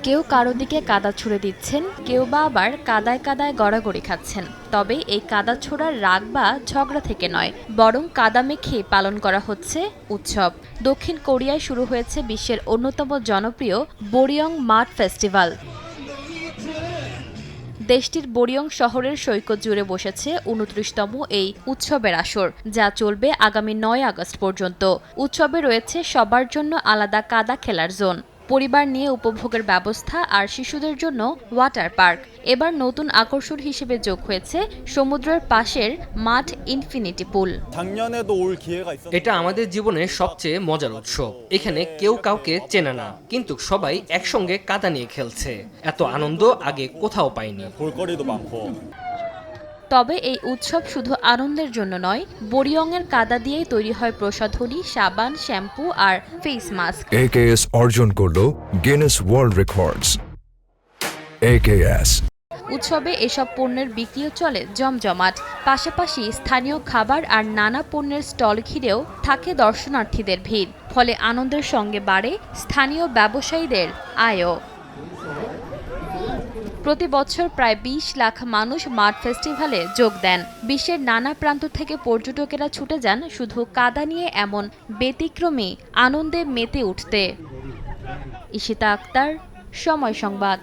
কেউ কারো দিকে কাদা ছুঁড়ে দিচ্ছেন, কেউ বা আবার কাদায় কাদায় গড়াগড়ি খাচ্ছেন। তবে এই কাদা ছোড়ার রাগ বা ঝগড়া থেকে নয়, বরং কাদা মেখে পালন করা হচ্ছে উৎসব। দক্ষিণ কোরিয়ায় শুরু হয়েছে বিশ্বের অন্যতম জনপ্রিয় বোরিয়ং মাড ফেস্টিভ্যাল। দেশটির বোরিয়ং শহরের সৈকত জুড়ে বসেছে ২৯তম এই উৎসবের আসর, যা চলবে আগামী ৯ আগস্ট পর্যন্ত। উৎসবে রয়েছে সবার জন্য আলাদা কাদা খেলার জোন, পরিবার নিয়ে উপভোগের ব্যবস্থা আর শিশুদের জন্য ওয়াটার পার্ক। এবার নতুন আকর্ষণ হিসেবে যোগ হয়েছে সমুদ্রের পাশের মাঠ ইনফিনিটি পুল। এটা আমাদের জীবনের সবচেয়ে মজার উৎসব। এখানে কেউ কাউকে চেনে না, কিন্তু সবাই একসঙ্গে কাদা নিয়ে খেলছে। এত আনন্দ আগে কোথাও পাইনি। তবে এই উৎসব শুধু আনন্দের জন্য নয়, বোরিয়ংয়ের কাদা দিয়েই তৈরি হয় প্রসাধনী, সাবান, শ্যাম্পু আর ফেস মাস্ক। AKS অর্জন করল গিনেস ওয়ার্ল্ড রেকর্ডস। AKS উৎসবে এসব পণ্যের বিক্রিও চলে জমজমাট। পাশাপাশি স্থানীয় খাবার আর নানা পণ্যের স্টল ঘিরেও থাকে দর্শনার্থীদের ভিড়। ফলে আনন্দের সঙ্গে বাড়ে স্থানীয় ব্যবসায়ীদের আয়ও। প্রতি বছর প্রায় ২০ লাখ মানুষ মাড ফেস্টিভ্যালে যোগ দেন। বিশ্বের নানা প্রান্ত থেকে পর্যটকেরা ছুটে যান শুধু কাদা নিয়ে এমন ব্যতিক্রমী আনন্দে মেতে উঠতে। ঈশিতা আক্তার, সময় সংবাদ।